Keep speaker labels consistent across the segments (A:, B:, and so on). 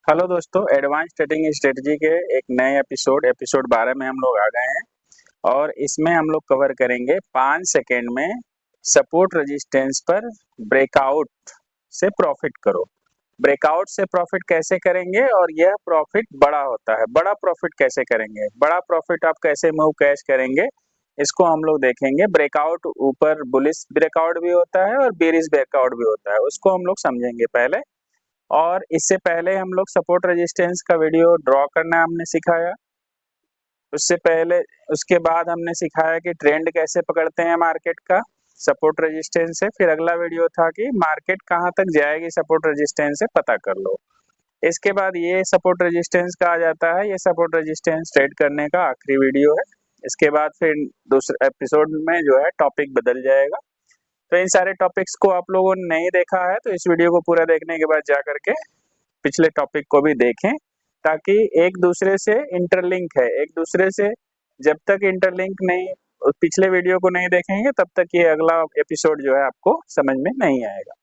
A: Hello दोस्तों, advance trading strategy के एक नए एपिसोड 12 में हम लोग आ गए हैं और इसमें हम लोग कवर करेंगे 5 सेकेंड में सपोर्ट रेजिस्टेंस पर ब्रेकआउट से प्रॉफिट करो। ब्रेकआउट से प्रॉफिट कैसे करेंगे और यह प्रॉफिट बड़ा होता है। बड़ा प्रॉफिट कैसे करेंगे, बड़ा प्रॉफिट आप कैसे मूव कैश करेंगे, इसको हम लोग देखेंगे। ब्रेकआउट ऊपर बुलिश ब्रेकआउट भी होता है और बेरिश ब्रेकआउट भी होता है, उसको हम लोग समझेंगे पहले। और इससे पहले हम लोग सपोर्ट रेजिस्टेंस का वीडियो ड्रॉ करना हमने सिखाया। उससे पहले उसके बाद हमने सिखाया कि ट्रेंड कैसे पकड़ते हैं मार्केट का सपोर्ट रेजिस्टेंस से। फिर अगला वीडियो था कि मार्केट कहां तक जाएगी सपोर्ट रेजिस्टेंस से पता कर लो। इसके बाद ये सपोर्ट रेजिस्टेंस का आ जाता है, ये सपोर्ट रेजिस्टेंस ट्रेड करने का आखिरी वीडियो है। इसके बाद फिर दूसरे एपिसोड में जो है टॉपिक बदल जाएगा। तो इन सारे टॉपिक्स को आप लोगों ने नहीं देखा है तो इस वीडियो को पूरा देखने के बाद जा करके पिछले टॉपिक को भी देखें, ताकि एक दूसरे से इंटरलिंक है। एक दूसरे से जब तक इंटरलिंक नहीं, पिछले वीडियो को नहीं देखेंगे तब तक ये अगला एपिसोड जो है आपको समझ में नहीं आएगा।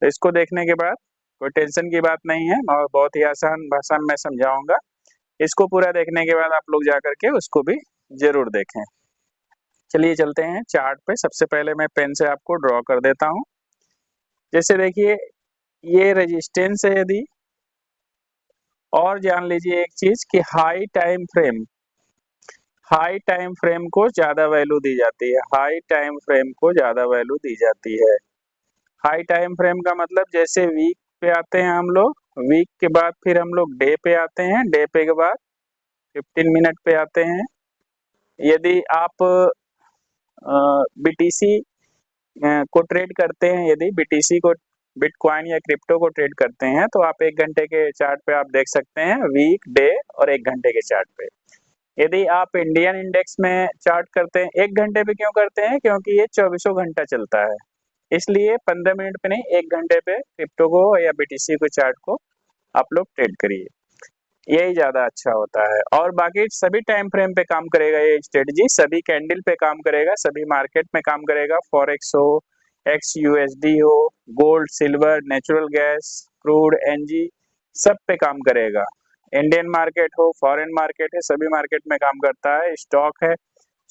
A: तो इसको देखने के बाद कोई टेंशन की बात नहीं है और बहुत ही आसान भाषा में मैं समझाऊंगा। इसको पूरा देखने के बाद आप लोग जा करके उसको भी जरूर देखें। चलिए चलते हैं चार्ट पे। सबसे पहले मैं पेन से आपको ड्रॉ कर देता हूँ। जैसे देखिए ये रेजिस्टेंस है, यदि और जान लीजिए एक चीज कि हाई टाइम फ्रेम को ज्यादा वैल्यू दी जाती है। हाई टाइम फ्रेम को ज्यादा वैल्यू दी जाती है। हाई टाइम फ्रेम का मतलब जैसे वीक पे आते हैं हम लोग, वीक के बाद फिर हम लोग डे पे आते हैं, डे पे के बाद 15 मिनट पे आते हैं। यदि आप बीटीसी को ट्रेड करते हैं, यदि बीटीसी को बिटकॉइन या क्रिप्टो को ट्रेड करते हैं तो आप 1 घंटे के चार्ट पे आप देख सकते हैं, वीक, डे और 1 घंटे के चार्ट पे। यदि आप इंडियन इंडेक्स में चार्ट करते हैं, 1 घंटे पे क्यों करते हैं, क्योंकि ये 24 घंटा चलता है, इसलिए 15 मिनट पे नहीं 1 घंटे पे क्रिप्टो को या बीटीसी को चार्ट को आप लोग ट्रेड करिए, यही ज्यादा अच्छा होता है। और बाकी सभी टाइम फ्रेम पे काम करेगा ये स्ट्रेटजी, सभी कैंडल पे काम करेगा, सभी मार्केट में काम करेगा। फॉरेक्स हो, एक्स यूएसडी हो, gold, silver, natural gas, crude, NG, सब पे काम करेगा। इंडियन मार्केट हो, फॉरेन मार्केट है, सभी मार्केट में काम करता है। स्टॉक है,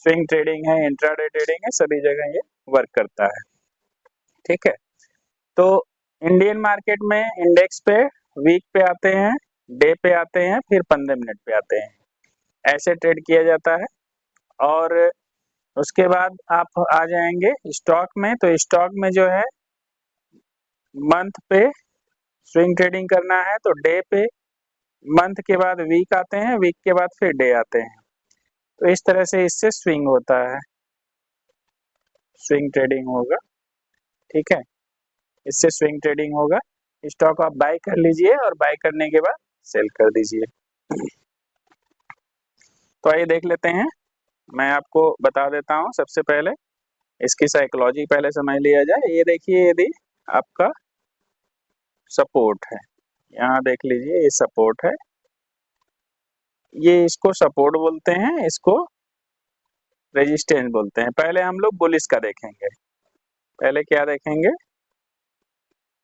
A: स्विंग ट्रेडिंग है, इंट्राडे ट्रेडिंग है, सभी जगह ये वर्क करता है। ठीक है, तो इंडियन मार्केट में इंडेक्स पे वीक पे आते हैं, डे पे आते हैं, फिर 15 मिनट पे आते हैं, ऐसे ट्रेड किया जाता है। और उसके बाद आप आ जाएंगे स्टॉक में, तो स्टॉक में जो है मंथ पे स्विंग ट्रेडिंग करना है तो डे पे, मंथ के बाद वीक आते हैं, वीक के बाद फिर डे आते हैं। तो इस तरह से इससे स्विंग होता है, स्विंग ट्रेडिंग होगा। ठीक है, इससे स्विंग ट्रेडिंग होगा। स्टॉक आप बाय कर लीजिए और बाय करने के बाद सेल कर दीजिए। तो आइए देख लेते हैं, मैं आपको बता देता हूं। सबसे पहले इसकी साइकोलॉजी पहले समझ लिया जाए। ये देखिए, यदि आपका सपोर्ट है, यहाँ देख लीजिए ये सपोर्ट है, ये इसको सपोर्ट बोलते हैं, इसको रेजिस्टेंस बोलते हैं। पहले हम लोग बुलिश का देखेंगे। पहले क्या देखेंगे,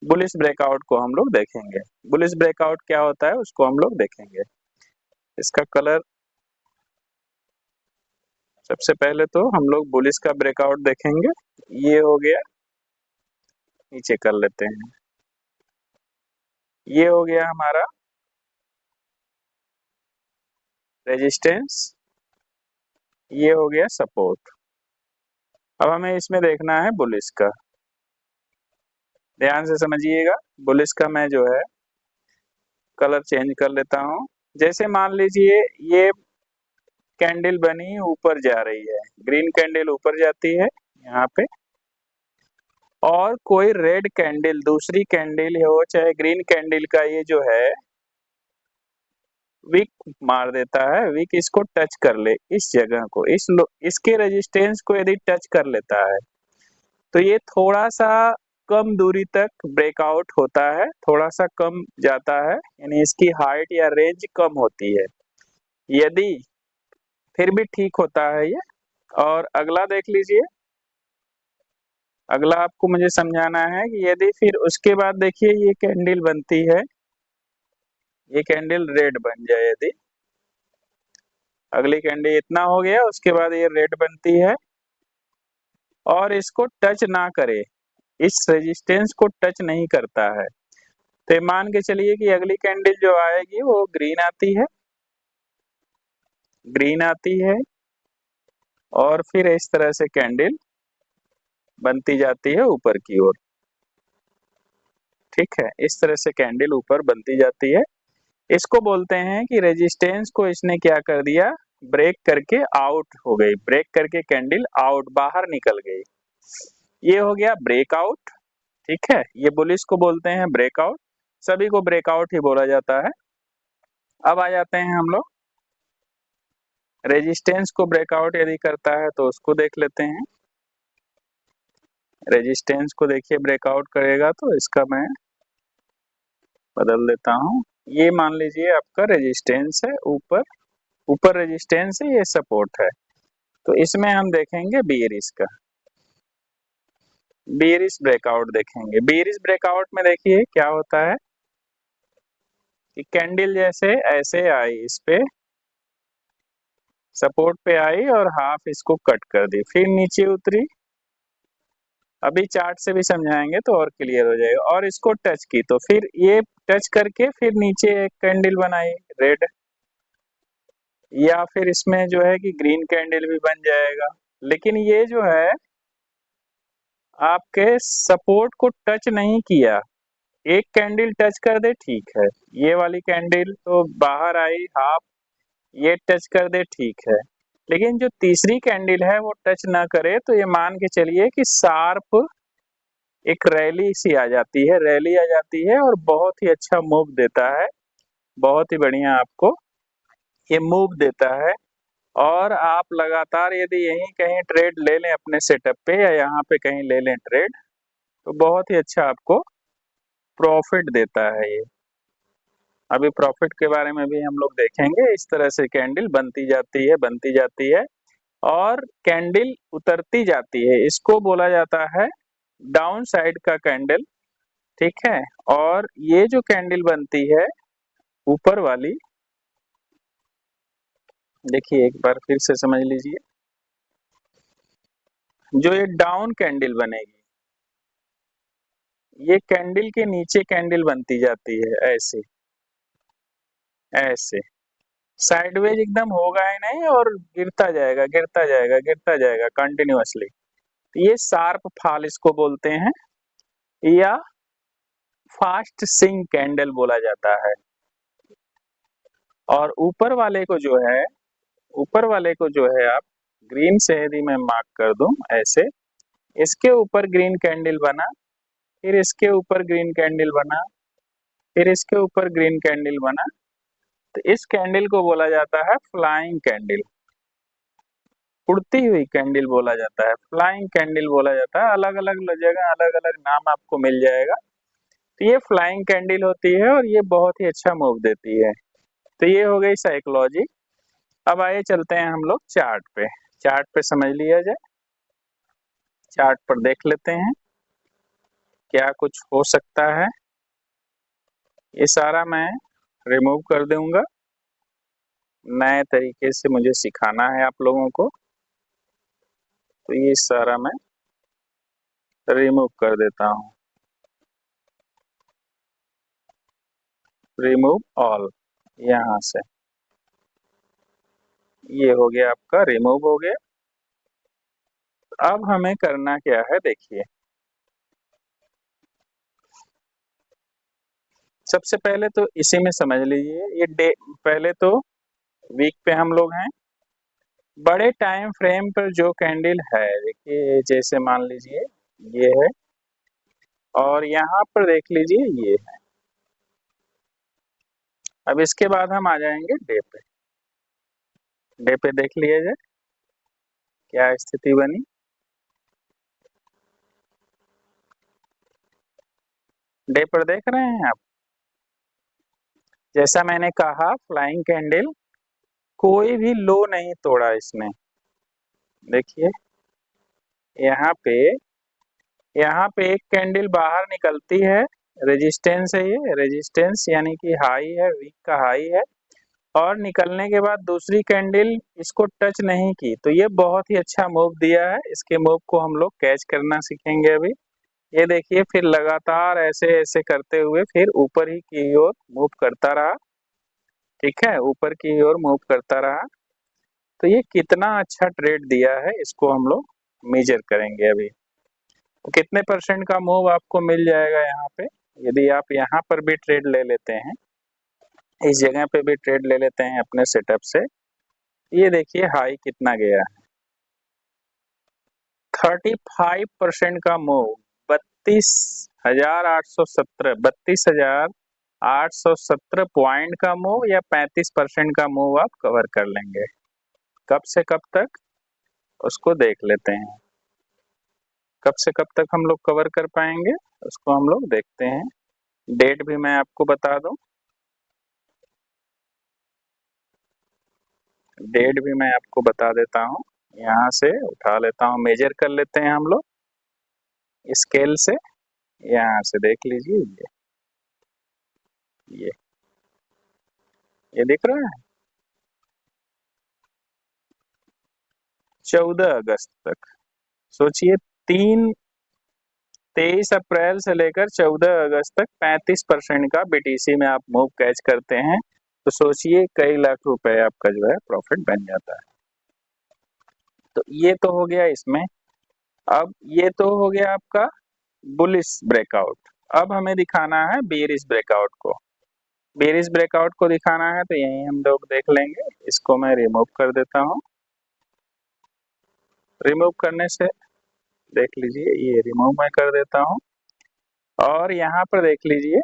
A: बुलिश ब्रेकआउट को हम लोग देखेंगे। बुलिश ब्रेकआउट क्या होता है उसको हम लोग देखेंगे। इसका कलर, सबसे पहले तो हम लोग बुलिश का ब्रेकआउट देखेंगे। ये हो गया, नीचे कर लेते हैं, ये हो गया हमारा रेजिस्टेंस, ये हो गया सपोर्ट। अब हमें इसमें देखना है बुलिश का, ध्यान से समझिएगा। बुलिश का मैं जो है कलर चेंज कर लेता हूँ। जैसे मान लीजिए ये कैंडल बनी ऊपर जा रही है, ग्रीन कैंडल ऊपर जाती है यहाँ पे, और कोई रेड कैंडल, दूसरी कैंडल हो चाहे ग्रीन कैंडल का, ये जो है विक मार देता है, विक इसको टच कर ले, इस जगह को, इसके रेजिस्टेंस को यदि टच कर लेता है तो ये थोड़ा सा कम दूरी तक ब्रेकआउट होता है, थोड़ा सा कम जाता है, यानी इसकी हाइट या रेंज कम होती है। यदि फिर भी ठीक होता है ये। और अगला देख लीजिए, अगला आपको मुझे समझाना है कि यदि फिर उसके बाद देखिए ये कैंडल बनती है, ये कैंडल रेड बन जाए, यदि अगली कैंडल इतना हो गया, उसके बाद ये रेड बनती है और इसको टच ना करे, इस रेजिस्टेंस को टच नहीं करता है, तो मान के चलिए कि अगली कैंडल जो आएगी वो ग्रीन आती है, ग्रीन आती है और फिर इस तरह से कैंडल बनती जाती है ऊपर की ओर। ठीक है, इस तरह से कैंडल ऊपर बनती जाती है। इसको बोलते हैं कि रेजिस्टेंस को इसने क्या कर दिया, ब्रेक करके आउट हो गई, ब्रेक करके कैंडल आउट बाहर निकल गई, ये हो गया ब्रेकआउट। ठीक है, ये बुलिश को बोलते हैं ब्रेकआउट, सभी को ब्रेकआउट ही बोला जाता है। अब आ जाते हैं हम लोग रेजिस्टेंस को ब्रेकआउट यदि करता है तो उसको देख लेते हैं। रेजिस्टेंस को देखिए ब्रेकआउट करेगा तो इसका मैं बदल देता हूँ। ये मान लीजिए आपका रेजिस्टेंस है, ऊपर ऊपर रेजिस्टेंस है, ये सपोर्ट है, तो इसमें हम देखेंगे बेयरिश का, बेयरिश ब्रेकआउट देखेंगे। बेयरिश ब्रेकआउट में देखिए क्या होता है कि कैंडल जैसे ऐसे आई, इस पे सपोर्ट पे आई और हाफ इसको कट कर दी, फिर नीचे उतरी, अभी चार्ट से भी समझाएंगे तो और क्लियर हो जाएगा, और इसको टच की तो फिर ये टच करके फिर नीचे एक कैंडल बनाई रेड, या फिर इसमें जो है कि ग्रीन कैंडल भी बन जाएगा। लेकिन ये जो है आपके सपोर्ट को टच नहीं किया, एक कैंडल टच कर दे ठीक है, ये वाली कैंडल तो बाहर आई हाफ, ये टच कर दे ठीक है, लेकिन जो तीसरी कैंडल है वो टच ना करे तो ये मान के चलिए कि शार्प एक रैली सी आ जाती है, रैली आ जाती है और बहुत ही अच्छा मूव देता है, बहुत ही बढ़िया आपको ये मूव देता है। और आप लगातार यदि यहीं कहीं ट्रेड ले लें अपने सेटअप पे या यहाँ पे कहीं ले लें ट्रेड, तो बहुत ही अच्छा आपको प्रॉफिट देता है ये। अभी प्रॉफिट के बारे में भी हम लोग देखेंगे। इस तरह से कैंडल बनती जाती है, बनती जाती है और कैंडल उतरती जाती है, इसको बोला जाता है डाउन साइड का कैंडल। ठीक है, और ये जो कैंडल बनती है ऊपर वाली, देखिए एक बार फिर से समझ लीजिए, जो ये डाउन कैंडल बनेगी, ये कैंडल के नीचे कैंडल बनती जाती है ऐसे ऐसे, साइडवेज एकदम होगा ही नहीं और गिरता जाएगा गिरता जाएगा गिरता जाएगा कंटिन्यूअसली, ये शार्प फॉल इसको बोलते हैं, या फास्ट सिंक कैंडल बोला जाता है। और ऊपर वाले को जो है, ऊपर वाले को जो है आप ग्रीन से यदि मैं मार्क कर दूं ऐसे, इसके ऊपर ग्रीन कैंडल बना, फिर इसके ऊपर ग्रीन कैंडल बना, फिर इसके ऊपर ग्रीन कैंडल बना, तो इस कैंडल को बोला जाता है फ्लाइंग कैंडल, उड़ती हुई कैंडल बोला जाता है, फ्लाइंग कैंडल बोला जाता है। अलग अलग जगह अलग अलग नाम आपको मिल जाएगा। तो ये फ्लाइंग कैंडल होती है और ये बहुत ही अच्छा मूव देती है। तो ये हो गई साइकोलॉजी। अब आइए चलते हैं हम लोग चार्ट पे, चार्ट पे समझ लिया जाए, चार्ट पर देख लेते हैं क्या कुछ हो सकता है। ये सारा मैं रिमूव कर दूंगा, नए तरीके से मुझे सिखाना है आप लोगों को, तो ये सारा मैं रिमूव कर देता हूँ, रिमूव ऑल, यहाँ से ये हो गया आपका रिमूव हो गया। अब हमें करना क्या है देखिए, सबसे पहले तो इसी में समझ लीजिए, ये डे पहले तो वीक पे हम लोग हैं, बड़े टाइम फ्रेम पर जो कैंडल है देखिए, जैसे मान लीजिए ये है और यहाँ पर देख लीजिए ये है। अब इसके बाद हम आ जाएंगे डे पे, डे पे देख लिया जाए क्या स्थिति बनी। डे पर देख रहे हैं आप, जैसा मैंने कहा फ्लाइंग कैंडल, कोई भी लो नहीं तोड़ा इसने, देखिए यहाँ पे, यहाँ पे एक कैंडल बाहर निकलती है रेजिस्टेंस है, ये रेजिस्टेंस यानी कि हाई है, वीक का हाई है और निकलने के बाद दूसरी कैंडल इसको टच नहीं की, तो ये बहुत ही अच्छा मूव दिया है। इसके मूव को हम लोग कैच करना सीखेंगे अभी। ये देखिए फिर लगातार ऐसे ऐसे करते हुए फिर ऊपर ही की ओर मूव करता रहा, ठीक है, ऊपर की ओर मूव करता रहा। तो ये कितना अच्छा ट्रेड दिया है इसको हम लोग मेजर करेंगे अभी। तो कितने परसेंट का मूव आपको मिल जाएगा यहाँ पे, यदि आप यहाँ पर भी ट्रेड ले लेते हैं, इस जगह पे भी ट्रेड ले लेते हैं अपने सेटअप से, ये देखिए हाई कितना गया है, 35% का मूव, 32,817 पॉइंट का मूव या 35% का मूव आप कवर कर लेंगे। कब से कब तक उसको देख लेते हैं, कब से कब तक हम लोग कवर कर पाएंगे उसको हम लोग देखते हैं। डेट भी मैं आपको बता दूं, डेट भी मैं आपको बता देता हूं, यहाँ से उठा लेता हूं, मेजर कर लेते हैं हम लोग स्केल से, यहाँ से देख लीजिए ये ये दिख रहा है 14 अगस्त तक। सोचिए 23 अप्रैल से लेकर 14 अगस्त तक 35% का बीटीसी में आप मूव कैच करते हैं, तो सोचिए कई लाख रुपए आपका जो है प्रॉफिट बन जाता है। तो ये तो हो गया इसमें। अब ये तो हो गया आपका बुलिश ब्रेकआउट। अब हमें दिखाना है बेरिश ब्रेकआउट को। बेरिश ब्रेकआउट को दिखाना है तो यही हम लोग देख लेंगे। इसको मैं रिमूव कर देता हूँ। रिमूव करने से देख लीजिए ये रिमूव मैं कर देता हूँ और यहाँ पर देख लीजिए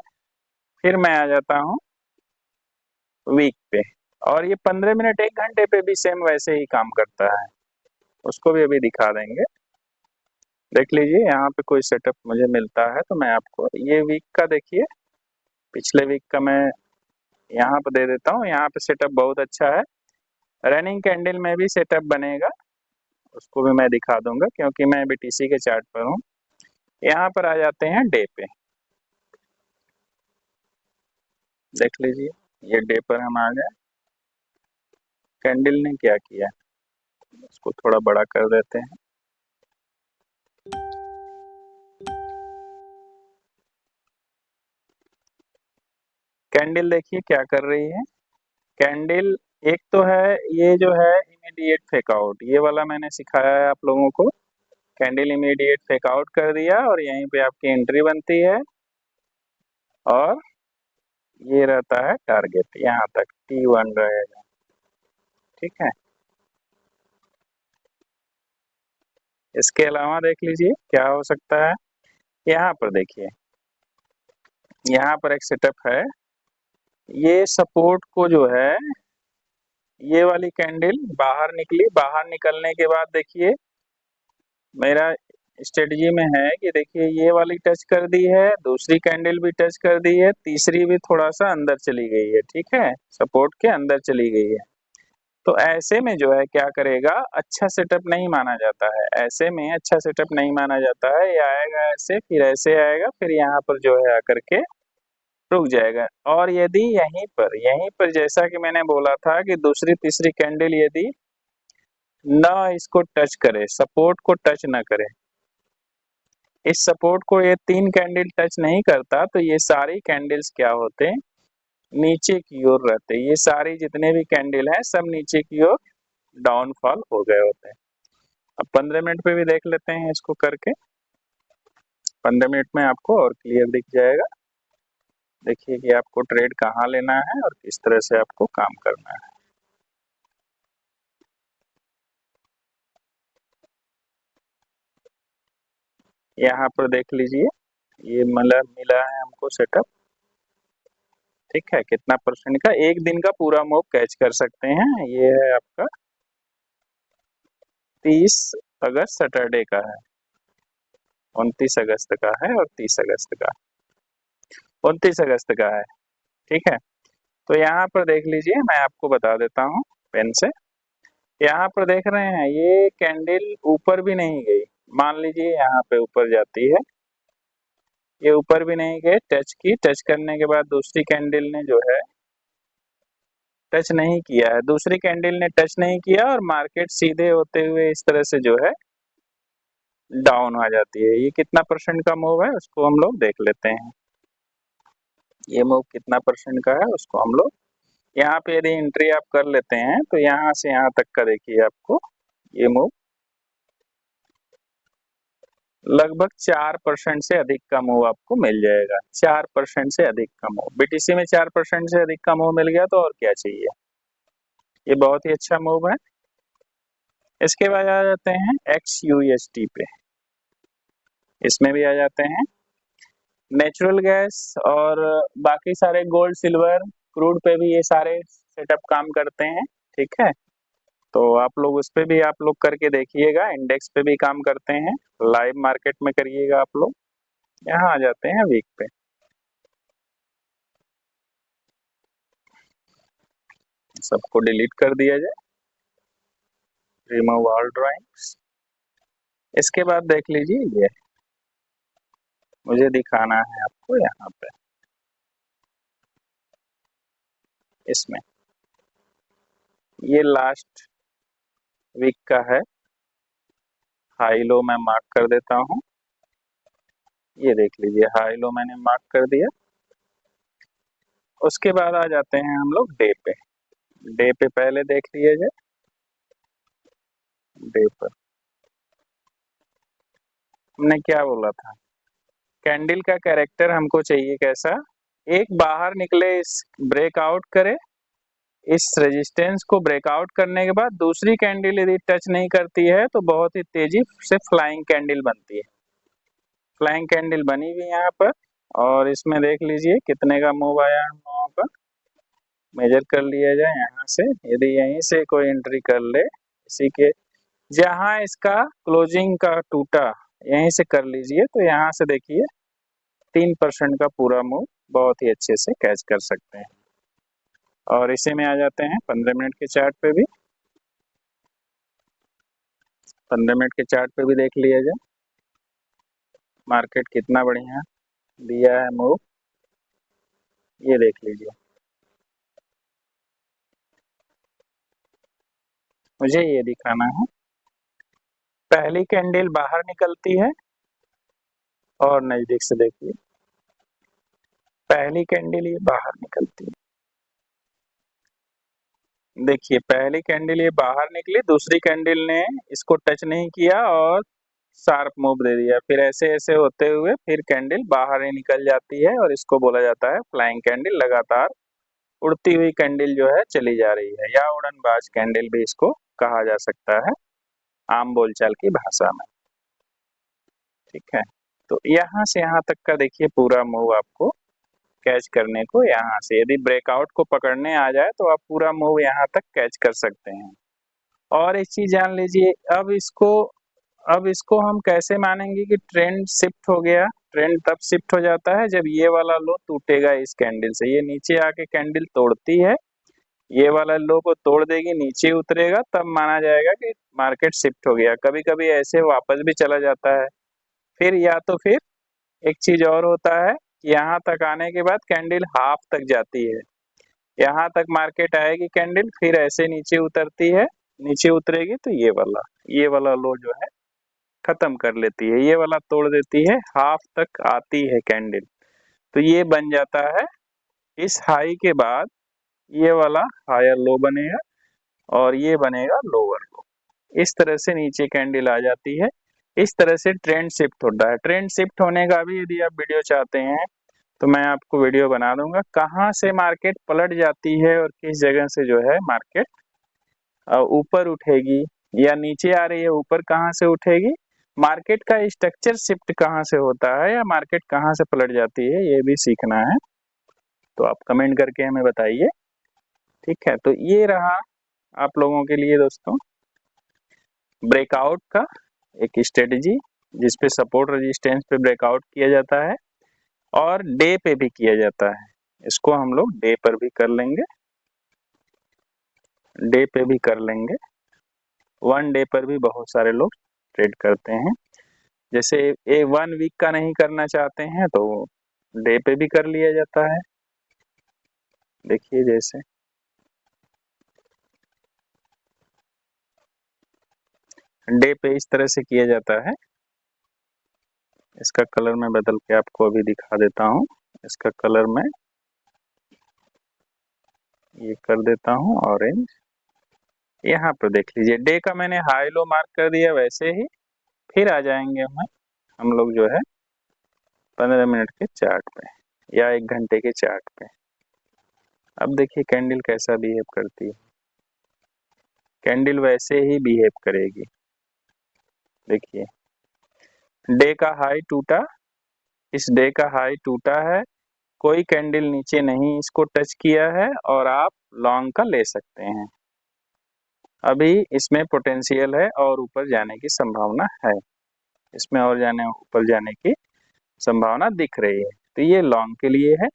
A: फिर मैं आ जाता हूँ वीक पे, और ये 15 मिनट 1 घंटे पे भी सेम वैसे ही काम करता है, उसको भी अभी दिखा देंगे। देख लीजिए यहाँ पे कोई सेटअप मुझे मिलता है तो मैं आपको ये वीक का देखिए, पिछले वीक का मैं यहाँ पे दे देता हूँ। यहाँ पे सेटअप बहुत अच्छा है, रनिंग कैंडल में भी सेटअप बनेगा, उसको भी मैं दिखा दूंगा क्योंकि मैं बीटीसी के चार्ट पर हूँ। यहाँ पर आ जाते हैं डे पे, देख लीजिए ये डे पर हम आ गए। कैंडल ने क्या किया, इसको थोड़ा बड़ा कर देते हैं। कैंडल देखिए क्या कर रही है, कैंडल एक तो है ये जो है इमीडिएट फेकआउट, ये वाला मैंने सिखाया है आप लोगों को। कैंडल इमीडिएट फेकआउट कर दिया और यहीं पे आपकी एंट्री बनती है और ये रहता है टारगेट, यहाँ तक T1 रहेगा, ठीक है। इसके अलावा देख लीजिए क्या हो सकता है, यहाँ पर देखिए, यहाँ पर एक सेटअप है, ये सपोर्ट को जो है ये वाली कैंडल बाहर निकली, बाहर निकलने के बाद देखिए मेरा स्ट्रेटजी में है कि देखिए ये वाली टच कर दी है, दूसरी कैंडल भी टच कर दी है, तीसरी भी थोड़ा सा अंदर चली गई है, ठीक है, सपोर्ट के अंदर चली गई है। तो ऐसे में जो है क्या करेगा, अच्छा सेटअप नहीं माना जाता है, ऐसे में अच्छा सेटअप नहीं माना जाता है। ये आएगा ऐसे फिर ऐसे आएगा फिर यहाँ पर जो है आकर के रुक जाएगा, और यदि यहीं पर जैसा कि मैंने बोला था कि दूसरी तीसरी कैंडल यदि ना इसको टच करे, सपोर्ट को टच ना करे, इस सपोर्ट को ये 3 कैंडल टच नहीं करता तो ये सारी कैंडल्स क्या होते हैं, नीचे की ओर रहते हैं। ये सारी जितने भी कैंडल हैं सब नीचे की ओर डाउनफॉल हो गए होते हैं। अब 15 मिनट पे भी देख लेते हैं इसको करके, 15 मिनट में आपको और क्लियर दिख जाएगा। देखिए कि आपको ट्रेड कहाँ लेना है और किस तरह से आपको काम करना है। यहाँ पर देख लीजिए ये मिला है हमको सेटअप, ठीक है, कितना परसेंट का, एक दिन का पूरा मूव कैच कर सकते हैं। ये है आपका 30 अगस्त सैटरडे का है, 29 अगस्त का है और 30 अगस्त का, 29 अगस्त का है, ठीक है। तो यहाँ पर देख लीजिए मैं आपको बता देता हूँ पेन से, यहाँ पर देख रहे हैं ये कैंडल ऊपर भी नहीं गई, मान लीजिए यहाँ पे ऊपर जाती है ये ऊपर भी नहीं गए, टच की, टच करने के बाद दूसरी कैंडल ने जो है टच नहीं किया है, दूसरी कैंडल ने टच नहीं किया और मार्केट सीधे होते हुए इस तरह से जो है डाउन आ जाती है। ये कितना परसेंट का मूव है उसको हम लोग देख लेते हैं। ये मूव कितना परसेंट का है उसको हम लोग यहाँ पे यदि एंट्री आप कर लेते हैं तो यहाँ से यहाँ तक का देखिए आपको ये मूव लगभग 4% से अधिक का मूव आपको मिल जाएगा। 4% से अधिक का मूव, बीटीसी में 4% से अधिक का मूव मिल गया तो और क्या चाहिए। ये बहुत ही अच्छा मूव है। इसके बाद आ जाते हैं XUST पे, इसमें भी आ जाते हैं। नेचुरल गैस और बाकी सारे गोल्ड सिल्वर क्रूड पे भी ये सारे सेटअप काम करते हैं, ठीक है। तो आप लोग उस पे भी आप लोग करके देखिएगा, इंडेक्स पे भी काम करते हैं, लाइव मार्केट में करिएगा आप लोग। यहाँ आ जाते हैं वीक पे, सबको डिलीट कर दिया जाए, रिमूव ऑल ड्राइंग्स। इसके बाद देख लीजिए ये मुझे दिखाना है आपको यहाँ पे, इसमें ये लास्ट वीक का है, हाई लो मैं मार्क कर देता हूँ। ये देख लीजिए हाई लो मैंने मार्क कर दिया। उसके बाद आ जाते हैं हम लोग डे पे। डे पे पहले देख लिया जाए, डे पर हमने क्या बोला था, कैंडल का कैरेक्टर हमको चाहिए कैसा, एक बाहर निकले, इस ब्रेकआउट करे, इस रेजिस्टेंस को ब्रेकआउट करने के बाद दूसरी कैंडल यदि टच नहीं करती है तो बहुत ही तेजी से फ्लाइंग कैंडल बनती है। फ्लाइंग कैंडल बनी हुई यहाँ पर और इसमें देख लीजिए कितने का मूव आया हम लोगों का, मेजर कर लिया जाए यहाँ से। यदि यहीं से कोई एंट्री कर ले, इसी के जहाँ इसका क्लोजिंग का टूटा यहीं से कर लीजिए तो यहाँ से देखिए 3% का पूरा मूव बहुत ही अच्छे से कैच कर सकते हैं। और इसी में आ जाते हैं 15 मिनट के चार्ट पे भी, 15 मिनट के चार्ट पे भी देख लिया जाए मार्केट कितना बढ़िया दिया है मूव, ये देख लीजिए। मुझे ये दिखाना है, पहली कैंडल बाहर निकलती है और नजदीक से देखिए पहली कैंडल ये बाहर निकलती है, देखिए पहली कैंडल ये बाहर निकली, दूसरी कैंडल ने इसको टच नहीं किया और शार्प मूव दे दिया, फिर ऐसे ऐसे होते हुए फिर कैंडल बाहर ही निकल जाती है और इसको बोला जाता है फ्लाइंग कैंडल। लगातार उड़ती हुई कैंडल जो है चली जा रही है, या उड़नबाज कैंडल भी इसको कहा जा सकता है आम बोलचाल की भाषा में, ठीक है। तो यहाँ से यहाँ तक का देखिए पूरा मूव आपको कैच करने को, यहाँ से यदि ब्रेकआउट को पकड़ने आ जाए तो आप पूरा मूव यहाँ तक कैच कर सकते हैं। और एक चीज जान लीजिए, अब इसको हम कैसे मानेंगे कि ट्रेंड शिफ्ट हो गया। ट्रेंड तब शिफ्ट हो जाता है जब ये वाला लो टूटेगा इस कैंडल से, ये नीचे आके कैंडल तोड़ती है, ये वाला लो को तोड़ देगी, नीचे उतरेगा, तब माना जाएगा कि मार्केट शिफ्ट हो गया। कभी कभी ऐसे वापस भी चला जाता है। फिर या तो फिर एक चीज और होता है, यहाँ तक आने के बाद कैंडल हाफ तक जाती है, यहाँ तक मार्केट आएगी कैंडल, फिर ऐसे नीचे उतरती है, नीचे उतरेगी तो ये वाला लो जो है खत्म कर लेती है, ये वाला तोड़ देती है, हाफ तक आती है कैंडल, तो ये बन जाता है इस हाई के बाद ये वाला हायर लो बनेगा और ये बनेगा लोअर लो। इस तरह से नीचे कैंडल आ जाती है, इस तरह से ट्रेंड शिफ्ट होता है। ट्रेंड शिफ्ट होने का भी यदि आप वीडियो चाहते हैं तो मैं आपको वीडियो बना दूंगा, कहाँ से मार्केट पलट जाती है और किस जगह से जो है मार्केट ऊपर उठेगी या नीचे आ रही है, ऊपर कहाँ से उठेगी, मार्केट का स्ट्रक्चर शिफ्ट कहाँ से होता है या मार्केट कहाँ से पलट जाती है, ये भी सीखना है तो आप कमेंट करके हमें बताइए, ठीक है। तो ये रहा आप लोगों के लिए दोस्तों ब्रेकआउट का एक स्ट्रेटजी, जिसपे सपोर्ट रेजिस्टेंस पे ब्रेकआउट किया जाता है और डे पे भी किया जाता है। इसको हम लोग डे पर भी कर लेंगे, डे पे भी कर लेंगे, वन डे पर भी बहुत सारे लोग ट्रेड करते हैं। जैसे ये 1 वीक का नहीं करना चाहते हैं तो डे पे भी कर लिया जाता है। देखिए जैसे डे पे इस तरह से किया जाता है। इसका कलर मैं बदल के आपको अभी दिखा देता हूँ। इसका कलर मैं ये कर देता हूँ ऑरेंज। यहाँ पर देख लीजिए डे का मैंने हाई लो मार्क कर दिया, वैसे ही फिर आ जाएंगे हम लोग जो है 15 मिनट के चार्ट पे या 1 घंटे के चार्ट पे। अब देखिए कैंडल कैसा बिहेव करती है। कैंडल वैसे ही बिहेव करेगी। देखिए डे का हाई टूटा, इस डे का हाई टूटा है, कोई कैंडल नीचे नहीं इसको टच किया है और आप लॉन्ग का ले सकते हैं। अभी इसमें पोटेंशियल है और ऊपर जाने की संभावना है, इसमें और ऊपर जाने की संभावना दिख रही है, तो ये लॉन्ग के लिए है।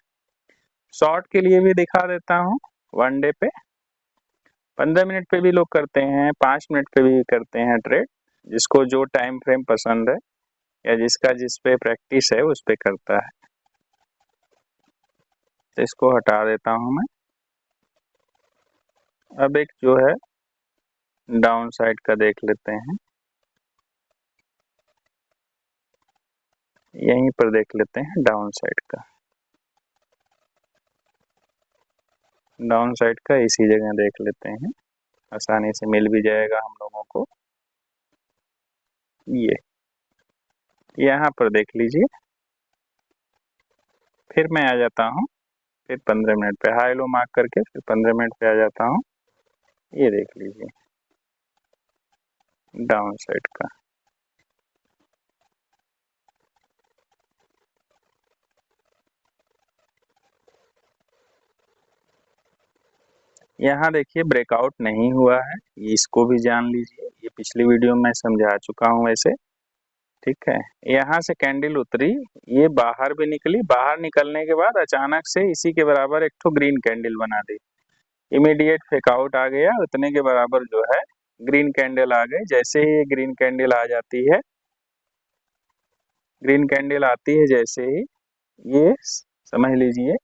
A: शॉर्ट के लिए भी दिखा देता हूँ। 1 डे पे 15 मिनट पे भी लोग करते हैं, 5 मिनट पे भी करते हैं ट्रेड, जिसको जो टाइम फ्रेम पसंद है या जिसका जिस पे प्रैक्टिस है उस पे करता है। तो इसको हटा देता हूँ मैं। अब एक जो है डाउन साइड का देख लेते हैं, यहीं पर देख लेते हैं डाउन साइड का। डाउन साइड का इसी जगह देख लेते हैं, आसानी से मिल भी जाएगा हम लोगों को। ये यहाँ पर देख लीजिए, फिर मैं आ जाता हूँ, फिर 15 मिनट पे हाई लो मार्क करके फिर 15 मिनट पे आ जाता हूँ। ये देख लीजिए डाउन साइड का। यहाँ देखिए ब्रेकआउट नहीं हुआ है, इसको भी जान लीजिए, ये पिछली वीडियो में मैं समझा चुका हूँ वैसे। ठीक है, यहाँ से कैंडल उतरी, ये बाहर भी निकली, बाहर निकलने के बाद अचानक से इसी के बराबर एक तो ग्रीन कैंडल बना दी, इमीडिएट फेकआउट आ गया, उतने के बराबर जो है ग्रीन कैंडल आ गई। जैसे ही ग्रीन कैंडल आ जाती है, ग्रीन कैंडल आती है जैसे ही, ये समझ लीजिए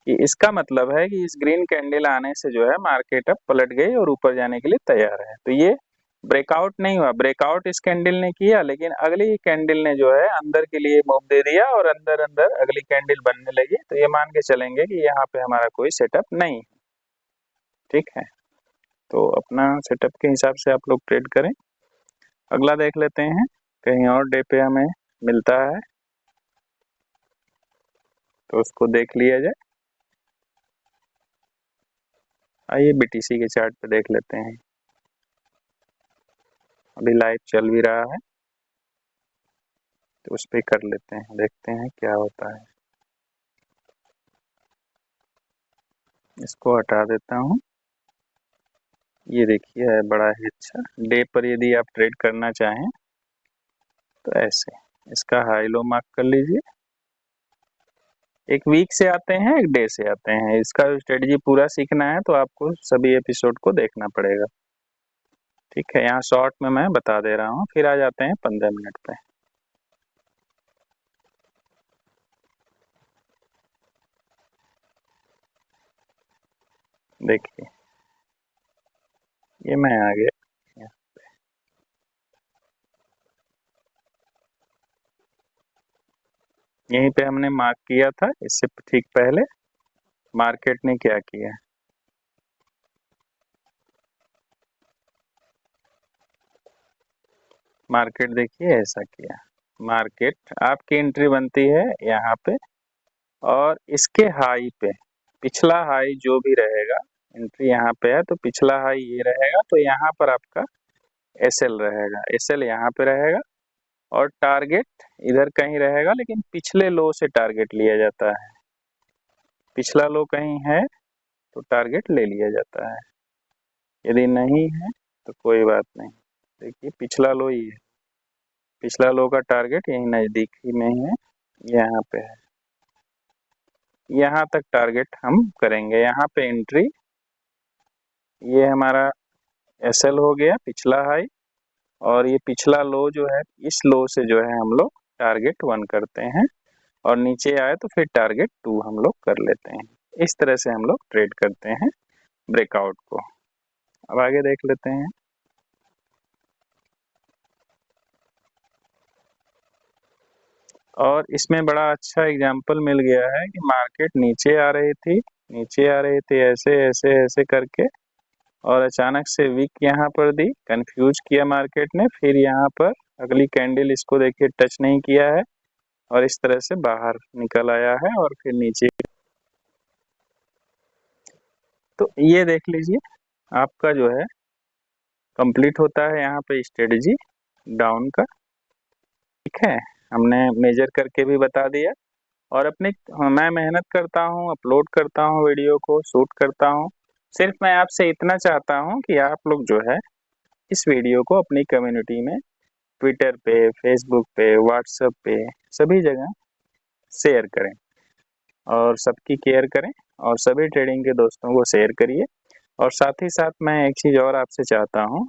A: कि इसका मतलब है कि इस ग्रीन कैंडल आने से जो है मार्केट अब पलट गई और ऊपर जाने के लिए तैयार है। तो ये ब्रेकआउट नहीं हुआ, ब्रेकआउट इस कैंडल ने किया, लेकिन अगली कैंडल ने जो है अंदर के लिए मूव दे दिया और अंदर अंदर अगली कैंडल बनने लगी। तो ये मान के चलेंगे कि यहाँ पे हमारा कोई सेटअप नहीं है। ठीक है, तो अपना सेटअप के हिसाब से आप लोग ट्रेड करें। अगला देख लेते हैं, कहीं और डे पे हमें मिलता है तो उसको देख लिया जाए। आइए बीटीसी के चार्ट पे देख लेते हैं, अभी लाइव चल भी रहा है तो उस पे कर लेते हैं, देखते हैं क्या होता है। इसको हटा देता हूँ। ये देखिए है बड़ा ही अच्छा। डे पर यदि आप ट्रेड करना चाहें तो ऐसे इसका हाई लो मार्क कर लीजिए। एक वीक से आते हैं, एक डे से आते हैं, इसका स्ट्रेटजी पूरा सीखना है तो आपको सभी एपिसोड को देखना पड़ेगा। ठीक है, यहाँ शॉर्ट में मैं बता दे रहा हूँ, फिर आ जाते हैं 15 मिनट पे। देखिए ये मैं आ गया, यहीं पे हमने मार्क किया था, इससे ठीक पहले मार्केट ने क्या किया। मार्केट देखिए ऐसा किया, मार्केट आपकी एंट्री बनती है यहाँ पे और इसके हाई पे, पिछला हाई जो भी रहेगा, एंट्री यहाँ पे है तो पिछला हाई ये रहेगा, तो यहाँ पर आपका एसएल रहेगा, एसएल यहाँ पे रहेगा और टारगेट इधर कहीं रहेगा, लेकिन पिछले लो से टारगेट लिया जाता है। पिछला लो कहीं है तो टारगेट ले लिया जाता है, यदि नहीं है तो कोई बात नहीं। देखिए पिछला लो ही है, पिछला लो का टारगेट यही नजदीक ही में ही है, यहाँ पे है, यहाँ तक टारगेट हम करेंगे। यहाँ पे एंट्री, ये हमारा एसएल हो गया पिछला हाई और ये पिछला लो जो है, इस लो से जो है हम लोग टारगेट 1 करते हैं और नीचे आए तो फिर टारगेट 2 हम लोग कर लेते हैं। इस तरह से हम लोग ट्रेड करते हैं ब्रेकआउट को। अब आगे देख लेते हैं। और इसमें बड़ा अच्छा एग्जाम्पल मिल गया है कि मार्केट नीचे आ रही थी ऐसे ऐसे ऐसे करके, और अचानक से वीक यहाँ पर दी, कंफ्यूज किया मार्केट ने, फिर यहाँ पर अगली कैंडल इसको देखिए टच नहीं किया है और इस तरह से बाहर निकल आया है और फिर नीचे। तो ये देख लीजिए आपका जो है कंप्लीट होता है यहाँ पे स्ट्रेटजी डाउन का। ठीक है, हमने मेजर करके भी बता दिया और मैं मेहनत करता हूँ, अपलोड करता हूँ, वीडियो को शूट करता हूँ। सिर्फ मैं आपसे इतना चाहता हूँ कि आप लोग जो है इस वीडियो को अपनी कम्युनिटी में, ट्विटर पे, फेसबुक पे, व्हाट्सएप पे, सभी जगह शेयर करें और सबकी केयर करें और सभी ट्रेडिंग के दोस्तों को शेयर करिए। और साथ ही साथ मैं एक चीज़ और आपसे चाहता हूँ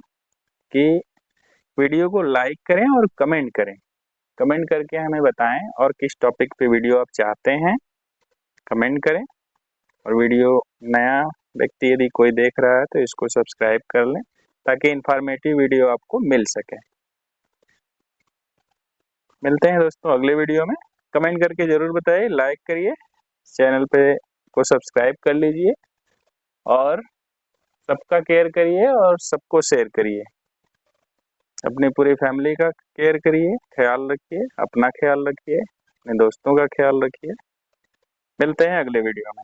A: कि वीडियो को लाइक करें और कमेंट करें। कमेंट करके हमें बताएं और किस टॉपिक पे वीडियो आप चाहते हैं, कमेंट करें। और वीडियो नया व्यक्ति यदि कोई देख रहा है तो इसको सब्सक्राइब कर लें ताकि इंफॉर्मेटिव वीडियो आपको मिल सके। मिलते हैं दोस्तों अगले वीडियो में। कमेंट करके ज़रूर बताइए, लाइक करिए, चैनल पे को सब्सक्राइब कर लीजिए और सबका केयर करिए और सबको शेयर करिए। अपनी पूरी फैमिली का केयर करिए, ख्याल रखिए, अपना ख्याल रखिए, अपने दोस्तों का ख्याल रखिए। मिलते हैं अगले वीडियो में।